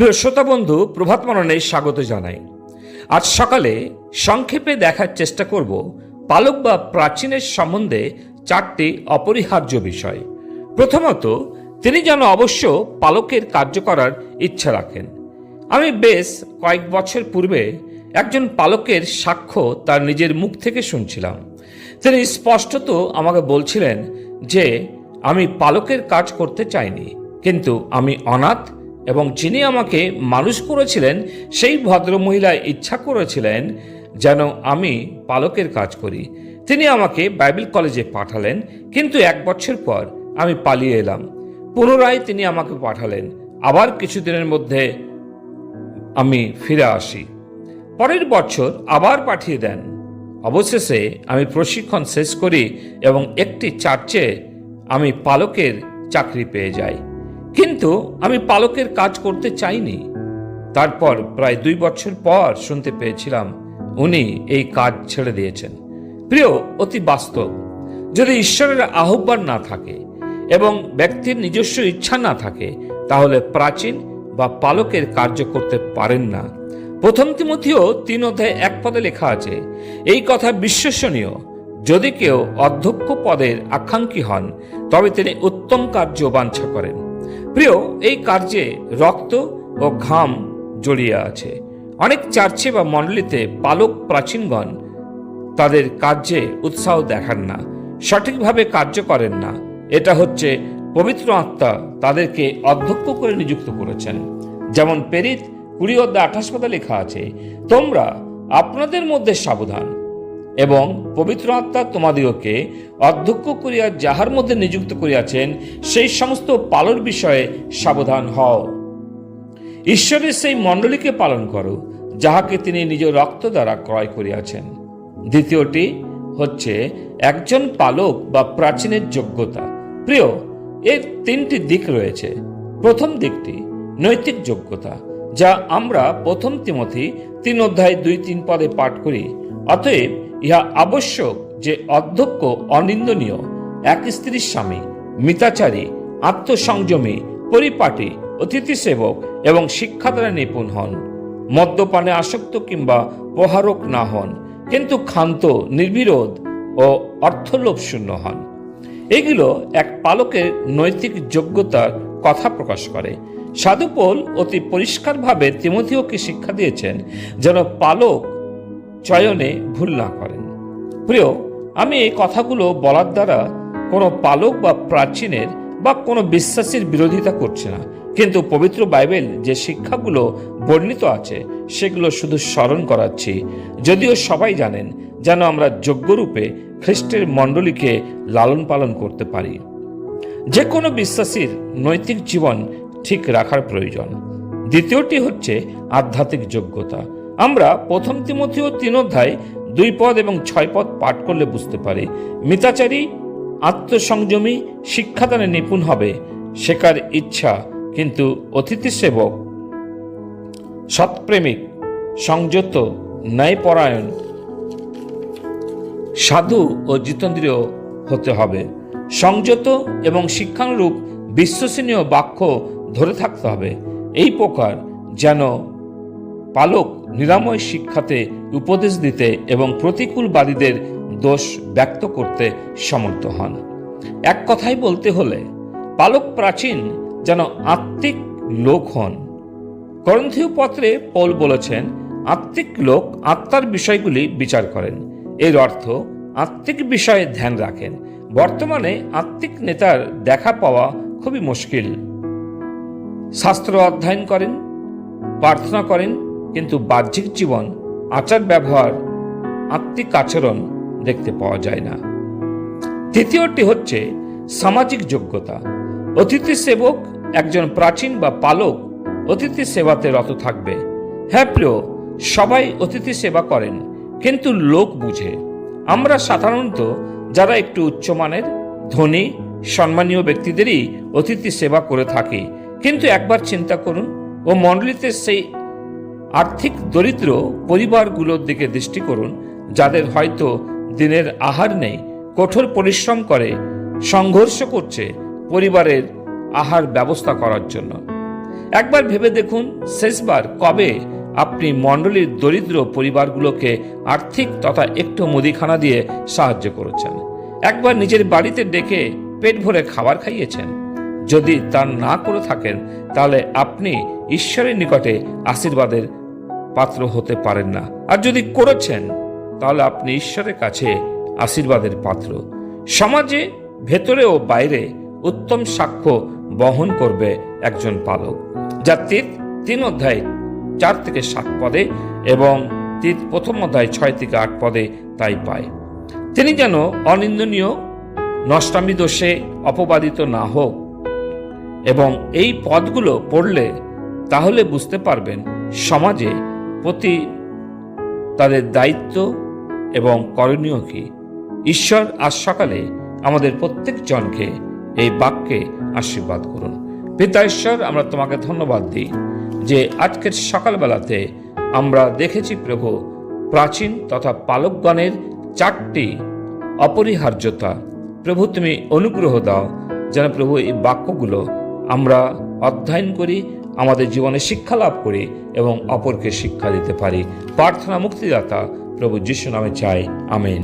প্রিয় শ্রোতা বন্ধু, প্রভাত মননে স্বাগত জানাই। আজ সকালে সংক্ষেপে দেখার চেষ্টা করব পালক বা প্রাচীনের সম্বন্ধে চারটি অপরিহার্য বিষয়। প্রথমত, তিনি যেন অবশ্য পালকের কার্য করার ইচ্ছা রাখেন। আমি বেশ কয়েক বছর পূর্বে একজন পালকের সাক্ষ্য তার নিজের মুখ থেকে শুনছিলাম। তিনি স্পষ্টত আমাকে বলছিলেন যে আমি পালকের কাজ করতে চাইনি, কিন্তু আমি অনাথ এবং যিনি আমাকে মানুষ করেছিলেন সেই ভদ্রমহিলা ইচ্ছা করেছিলেন যেন আমি পালকের কাজ করি। তিনি আমাকে বাইবেল কলেজে পাঠালেন, কিন্তু 1 বছর পর আমি পালিয়ে এলাম। পুনরায় তিনি আমাকে পাঠালেন, আবার কিছুদিনের মধ্যে আমি ফিরে আসি। পরের বছর আবার পাঠিয়ে দেন। অবশেষে আমি প্রশিক্ষণ শেষ করি এবং একটি চার্চে আমি পালকের চাকরি পেয়ে যাই, কিন্তু আমি পালকের কাজ করতে চাইনি। তারপর প্রায় 2 বছর পর শুনতে পেয়েছিলাম উনি এই কাজ ছেড়ে দিয়েছেন। প্রিয়, অতি বাস্তব। যদি ঈশ্বরের আহ্বান না থাকে এবং ব্যক্তির নিজস্ব ইচ্ছা না থাকে, তাহলে প্রাচীন বা পালকের কার্য করতে পারেন না। প্রথম তিমথিও 3:1 লেখা আছে, এই কথা বিশ্বসনীয়, যদি কেউ অধ্যক্ষ পদের আকাঙ্ক্ষী হন তবে তিনি উত্তম কার্য বাঞ্ছা করেন। প্রিয়, এই কার্যে রক্ত ও ঘাম জড়িয়ে আছে। অনেক চার্চে বা মণ্ডলীতে পালক প্রাচীনগণ তাদের কার্যে উৎসাহ দেখান না, সঠিকভাবে কার্য করেন না। এটা হচ্ছে পবিত্র আত্মা তাদেরকে অধ্যক্ষ করে নিযুক্ত করেছেন। যেমন প্রেরিত 20:28 লেখা আছে, তোমরা আপনাদের মধ্যে সাবধান এবং পবিত্র আত্মা তোমাদিগকে অধ্যক্ষ করিয়া যাহার মধ্যে নিযুক্ত করিয়াছেন সেই সমস্ত পালর বিষয়ে সাবধান হও। ঈশ্বরের সেই মণ্ডলীকে পালন করো যাহাকে তিনি নিজ রক্ত দ্বারা ক্রয় করিয়াছেন। দ্বিতীয়টি হচ্ছে একজন পালক বা প্রাচীনের যোগ্যতা। প্রিয়, এর 3টি দিক রয়েছে। প্রথম দিকটি নৈতিক যোগ্যতা, যা আমরা প্রথম তিমথি 3:2-3 পাঠ করি। অতএব ইহা আবশ্যক যে অধ্যক্ষ অনিন্দনীয়, এক স্ত্রীর স্বামী, মিতাচারী, আত্মসংযমী, পরিপাটি, অতিথি সেবক এবং শিক্ষাদানে নিপুণ হন, মদ্যপানে আসক্ত কিংবা প্রহারক না হন, কিন্তু ক্ষান্ত, নির্বিরোধ ও অর্থলোভ শূন্য হন। এগুলো এক পালকের নৈতিক যোগ্যতার কথা প্রকাশ করে। সাধু পৌল অতি পরিষ্কারভাবে তিমথিওকে শিক্ষা দিয়েছেন যেন পালক চয়নে ভুল না করেন। প্রিয়, আমি এই কথাগুলো বলার দ্বারা কোনো পালক বা প্রাচীনের বা কোনো বিশ্বাসীর বিরোধিতা করছি না, কিন্তু পবিত্র বাইবেল যে শিক্ষাগুলো বর্ণিত আছে সেগুলো শুধু স্মরণ করাচ্ছি। যদিও সবাই জানেন, যেন আমরা যোগ্যরূপে খ্রিস্টের মণ্ডলীকে লালন পালন করতে পারি। যে কোনো বিশ্বাসীর নৈতিক জীবন ঠিক রাখার প্রয়োজন। দ্বিতীয়টি হচ্ছে আধ্যাত্মিক যোগ্যতা। আমরা প্রথম তিমথিও 3:2 এবং 6 পাঠ করলে বুঝতে পারি, মিতাচারী, আত্মসংযমী, শিক্ষাদানে নিপুণ হবে, শেখার ইচ্ছা, কিন্তু অতিথি সেবক, সৎপ্রেমিক, সংযত, ন্যায়পরায়ণ, সাধু ও জিতেন্দ্রীয় হতে হবে। সংযত এবং শিক্ষানুরূপ বিশ্বসনীয় বাক্য ধরে থাকতে হবে। এই প্রকার যেন পালক নিরাময় শিক্ষাতে উপদেশ দিতে এবং প্রতিকূলবাদীদের দোষ ব্যক্ত করতে সমর্থ হন। এক কথায় বলতে হলে পালক প্রাচীন যেন আত্মিক লোক হন। করন্থীয় পত্রে পৌল বলেছেন, আত্মিক লোক আত্মার বিষয়গুলি বিচার করেন। এর অর্থ আত্মিক বিষয়ে ধ্যান রাখেন। বর্তমানে আত্মিক নেতার দেখা পাওয়া খুবই মুশকিল। শাস্ত্র অধ্যয়ন করেন, প্রার্থনা করেন, কিন্তু বাহ্যিক জীবন, আচার ব্যবহার, আত্মিক আচরণ দেখতে পাওয়া যায় না। তৃতীয়টি হচ্ছে সামাজিক যোগ্যতা। অতিথি সেবক, একজন প্রাচীন বা পালক অতিথি সেবাতে রত থাকবে। হ্যাঁ প্রিয়, সবাই অতিথি সেবা করেন, কিন্তু লোক বুঝে। আমরা সাধারণত যারা একটু উচ্চমানের, ধনী, সম্মানীয় ব্যক্তিদেরই অতিথি সেবা করে থাকি, কিন্তু একবার চিন্তা করুন ও মণ্ডলীতে সেই আর্থিক দরিদ্র পরিবারগুলোর দিকে দৃষ্টি করুন, যাদের হয়তো দিনের আহার নেই, কঠোর পরিশ্রম করে, সংঘর্ষ করছে পরিবারের আহার ব্যবস্থা করার জন্য। একবার ভেবে দেখুন, শেষবার কবে আপনি মণ্ডলীর দরিদ্র পরিবারগুলোকে আর্থিক তথা একটু মুদিখানা দিয়ে সাহায্য করেছেন? একবার নিজের বাড়িতে ডেকে পেট ভরে খাবার খাইয়েছেন? যদি তা না করে থাকেন, তাহলে আপনি ঈশ্বরের নিকটে আশীর্বাদের পাত্র হতে পারেন না। আর যদি করেছেন, তাহলে আপনি ঈশ্বরের কাছে আশীর্বাদের পাত্র। সমাজে ভেতরে ও বাইরে উত্তম সাক্ষ্য বহন করবে একজন পালক, যা তীত 3 অধ্যায় 4 থেকে 7 পদে এবং তীত 1 অধ্যায় 6 থেকে 8 পদে তাই পায়। তিনি যেন অনিন্দনীয়, নষ্টামি দোষে অপবাদিত না হোক। এবং এই পদগুলো পড়লে তাহলে বুঝতে পারবেন সমাজে প্রতি তাদের দায়িত্ব এবং করণীয় কি। ঈশ্বর আজ সকালে আমাদের প্রত্যেকজনকে এই বাক্যে আশীর্বাদ করুন। পিতা ঈশ্বর, আমরা তোমাকে ধন্যবাদ দিই যে আজকের সকালবেলাতে আমরা দেখেছি প্রভু, প্রাচীন তথা পালকগণের 4টি অপরিহার্যতা। প্রভু, তুমি অনুগ্রহ দাও যেন প্রভু এই বাক্যগুলো আমরা অধ্যয়ন করি, আমাদের জীবনে শিক্ষা লাভ করি এবং অপরকে শিক্ষা দিতে পারি। প্রার্থনা মুক্তিদাতা প্রভু যিশু নামে চাই, আমেন।